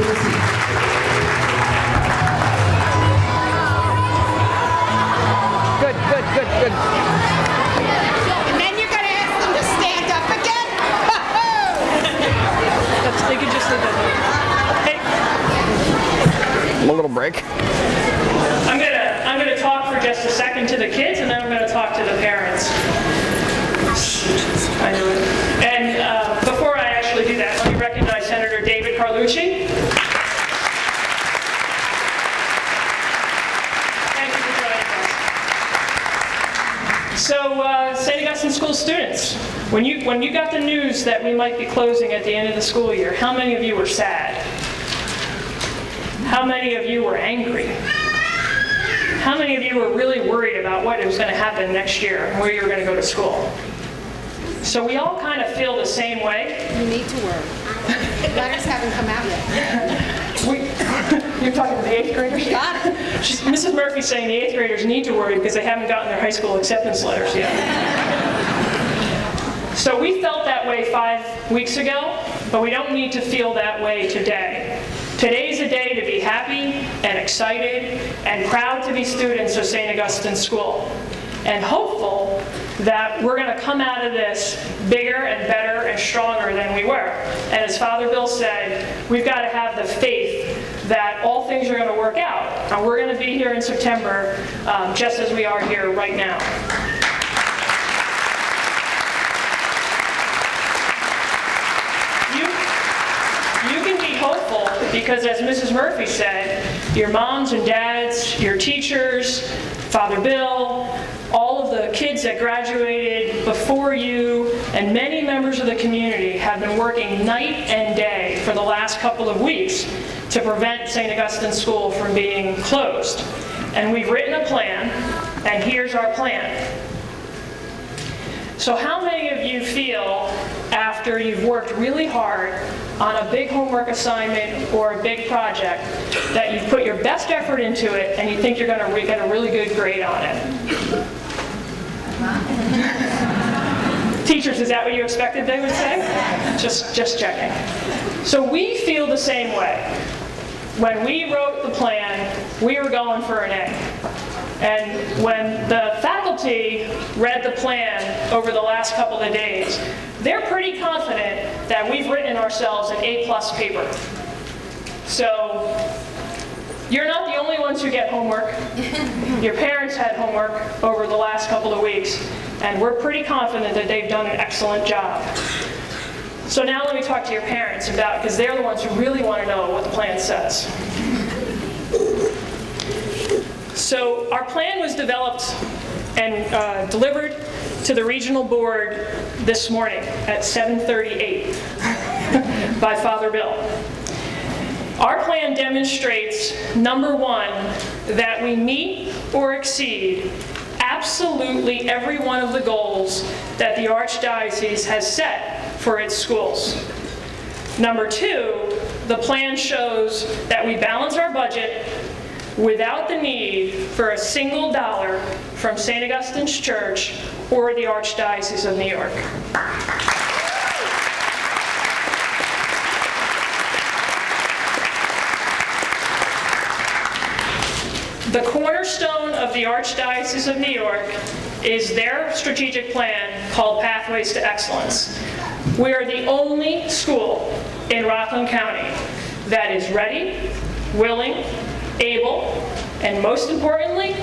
Take a seat. Good, good, good, good. And then you're going to ask them to stand up again? They could just leave that. Hey, A little break. I'm gonna talk for just a second to the kids, and then I'm gonna talk to the parents. I knew it. And before I actually do that, let me recognize Senator David Carlucci. Thank you for joining us. So, St. Augustine School students, when you got the news that we might be closing at the end of the school year, how many of you were sad? How many of you were angry? How many of you were really worried about what was going to happen next year and where you were going to go to school? So we all kind of feel the same way. You need to worry. Letters haven't come out yet. You're talking to the 8th graders? You got it. Mrs. Murphy's saying the 8th graders need to worry because they haven't gotten their high school acceptance letters yet. So we felt that way 5 weeks ago, but we don't need to feel that way today. Today's a day to be happy and excited and proud to be students of St. Augustine School, and hopeful that we're going to come out of this bigger and better and stronger than we were. And as Father Bill said, we've got to have the faith that all things are going to work out. And we're going to be here in September just as we are here right now. You can be hopeful because, as Mrs. Murphy said, your moms and dads, your teachers, Father Bill, all of the kids that graduated before you, and many members of the community have been working night and day for the last couple of weeks to prevent St. Augustine School from being closed. And we've written a plan, and here's our plan. So how many of you feel, after you've worked really hard on a big homework assignment or a big project, that you've put your best effort into it and you think you're going to get a really good grade on it? Teachers, is that what you expected they would say? Just checking. So we feel the same way. When we wrote the plan, we were going for an A. And when the faculty read the plan over the last couple of days, they're pretty confident that we've written ourselves an A+ paper. So you're not the only ones who get homework. Your parents had homework over the last couple of weeks, and we're pretty confident that they've done an excellent job. So now let me talk to your parents about, because they're the ones who really want to know what the plan says. So our plan was developed and delivered to the regional board this morning at 7:38 by Father Bill. Our plan demonstrates, number one, that we meet or exceed absolutely every one of the goals that the Archdiocese has set for its schools. Number two, the plan shows that we balance our budget without the need for a single dollar from St. Augustine's Church or the Archdiocese of New York. The cornerstone of the Archdiocese of New York is their strategic plan called Pathways to Excellence. We are the only school in Rockland County that is ready, willing, able, and most importantly,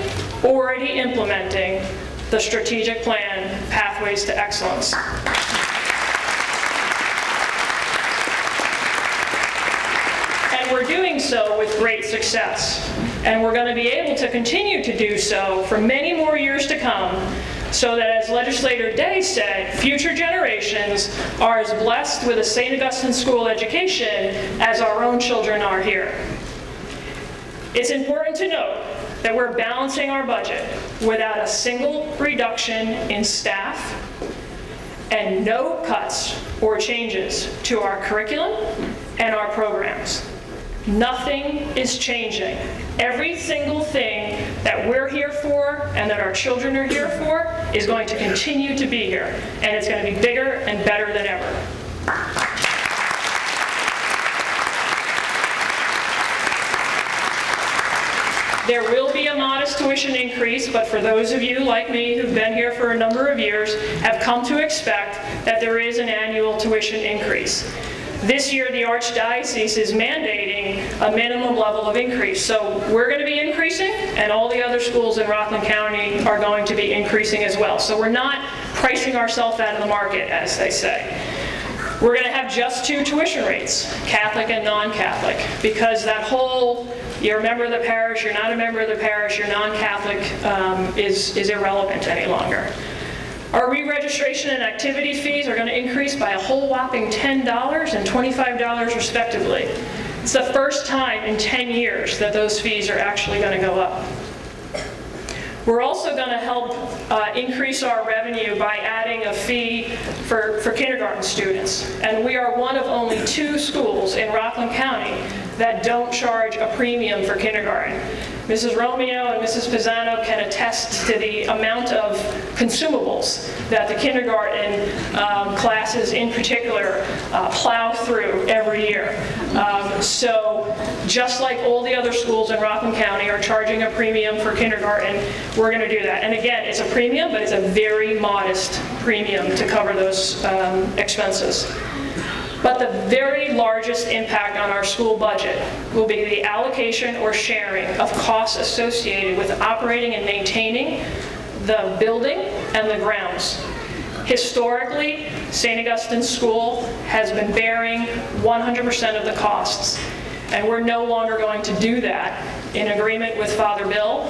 already implementing the strategic plan, Pathways to Excellence. And we're doing so with great success. And we're going to be able to continue to do so for many more years to come, so that, as Legislator Day said, future generations are as blessed with a St. Augustine School education as our own children are here. It's important to note that we're balancing our budget without a single reduction in staff and no cuts or changes to our curriculum and our programs. Nothing is changing. Every single thing that we're here for and that our children are here for is going to continue to be here, and it's going to be bigger and better than ever. There will be a modest tuition increase, but for those of you like me who've been here for a number of years, have come to expect that there is an annual tuition increase. This year, the Archdiocese is mandating a minimum level of increase. So we're going to be increasing, and all the other schools in Rockland County are going to be increasing as well. So we're not pricing ourselves out of the market, as they say. We're going to have just 2 tuition rates, Catholic and non-Catholic, because that whole, you're a member of the parish, you're not a member of the parish, you're non-Catholic is irrelevant any longer. Our re-registration and activity fees are going to increase by a whole whopping $10 and $25 respectively. It's the first time in 10 years that those fees are actually going to go up. We're also going to help increase our revenue by adding a fee for kindergarten students. And we are one of only 2 schools in Rockland County that don't charge a premium for kindergarten. Mrs. Romeo and Mrs. Pisano can attest to the amount of consumables that the kindergarten classes in particular plow through every year. So just like all the other schools in Rockland County are charging a premium for kindergarten, we're going to do that. And again, it's a premium, but it's a very modest premium to cover those expenses. But the very largest impact on our school budget will be the allocation or sharing of costs associated with operating and maintaining the building and the grounds. Historically, St. Augustine's School has been bearing 100% of the costs, and we're no longer going to do that in agreement with Father Bill,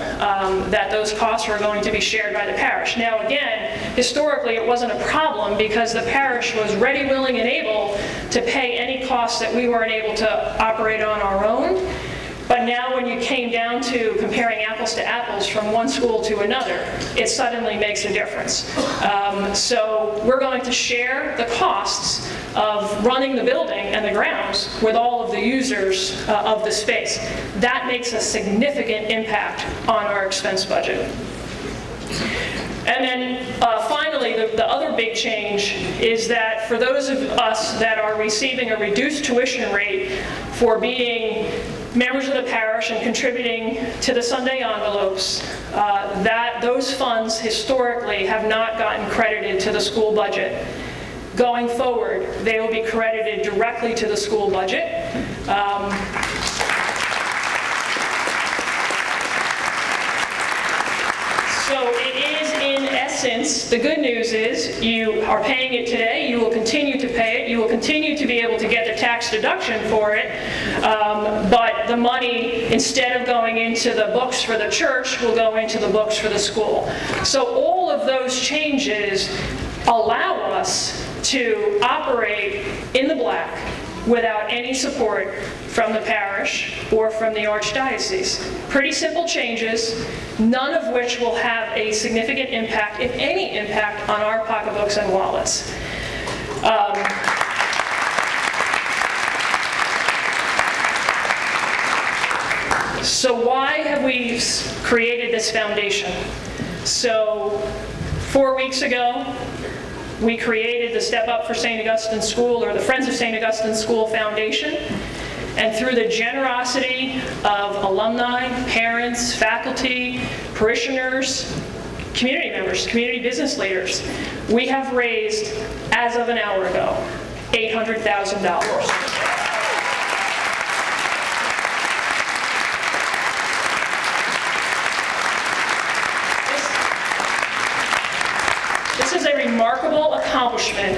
that those costs are going to be shared by the parish. Now again, historically it wasn't a problem because the parish was ready, willing, and able to pay any costs that we weren't able to operate on our own. But now when you came down to comparing apples to apples from one school to another, it suddenly makes a difference. So we're going to share the costs of running the building and the grounds with all of the users of the space. That makes a significant impact on our expense budget. And then finally, the other big change is that for those of us that are receiving a reduced tuition rate for being members of the parish and contributing to the Sunday envelopes, those funds historically have not gotten credited to the school budget. Going forward, they will be credited directly to the school budget. So it is, in essence, the good news is you are paying it today, you will continue to pay it, you will continue to be able to get the tax deduction for it, but the money, instead of going into the books for the church, will go into the books for the school. So all of those changes allow us to operate in the black without any support from the parish or from the Archdiocese. Pretty simple changes, none of which will have a significant impact, if any impact, on our pocketbooks and wallets. So why have we created this foundation? So 4 weeks ago, we created the Step Up for St. Augustine's School, or the Friends of St. Augustine's School Foundation. And through the generosity of alumni, parents, faculty, parishioners, community members, community business leaders, we have raised, as of an hour ago, $800,000. This is a remarkable accomplishment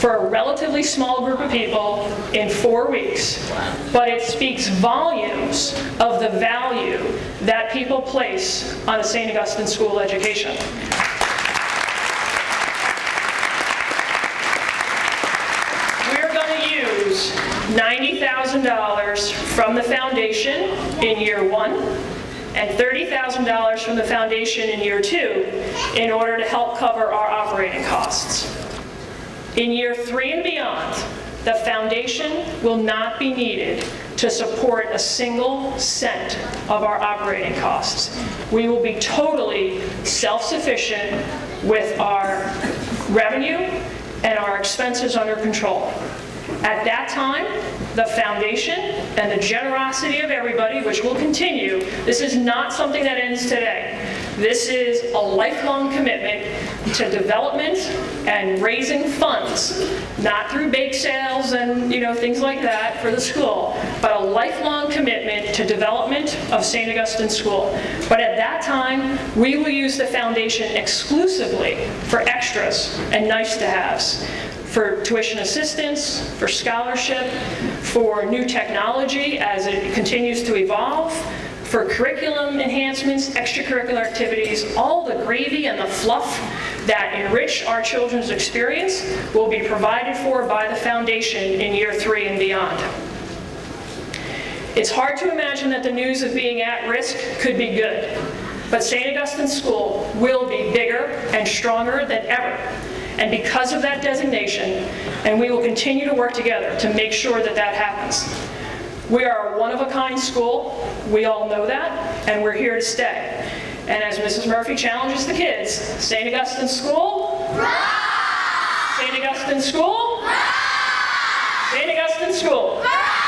for a relatively small group of people in 4 weeks, but it speaks volumes of the value that people place on a St. Augustine School education. We're going to use $90,000 from the foundation in year 1 and $30,000 from the foundation in year 2 in order to help cover our operating costs. In year 3 and beyond, the foundation will not be needed to support a single cent of our operating costs. We will be totally self-sufficient with our revenue and our expenses under control. At that time, the foundation and the generosity of everybody, which will continue. This is not something that ends today. This is a lifelong commitment to development and raising funds, not through bake sales and things like that for the school, but a lifelong commitment to development of St. Augustine School. But at that time, we will use the foundation exclusively for extras and nice-to-haves, for tuition assistance, for scholarship, for new technology as it continues to evolve, for curriculum enhancements, extracurricular activities, all the gravy and the fluff that enrich our children's experience will be provided for by the foundation in year 3 and beyond. It's hard to imagine that the news of being at risk could be good, but St. Augustine School will be bigger and stronger than ever. And because of that designation, and we will continue to work together to make sure that that happens. We are a one-of-a-kind school, we all know that, and we're here to stay. And as Mrs. Murphy challenges the kids, St. Augustine School, rise! St. Augustine School, rise! St. Augustine School, rise!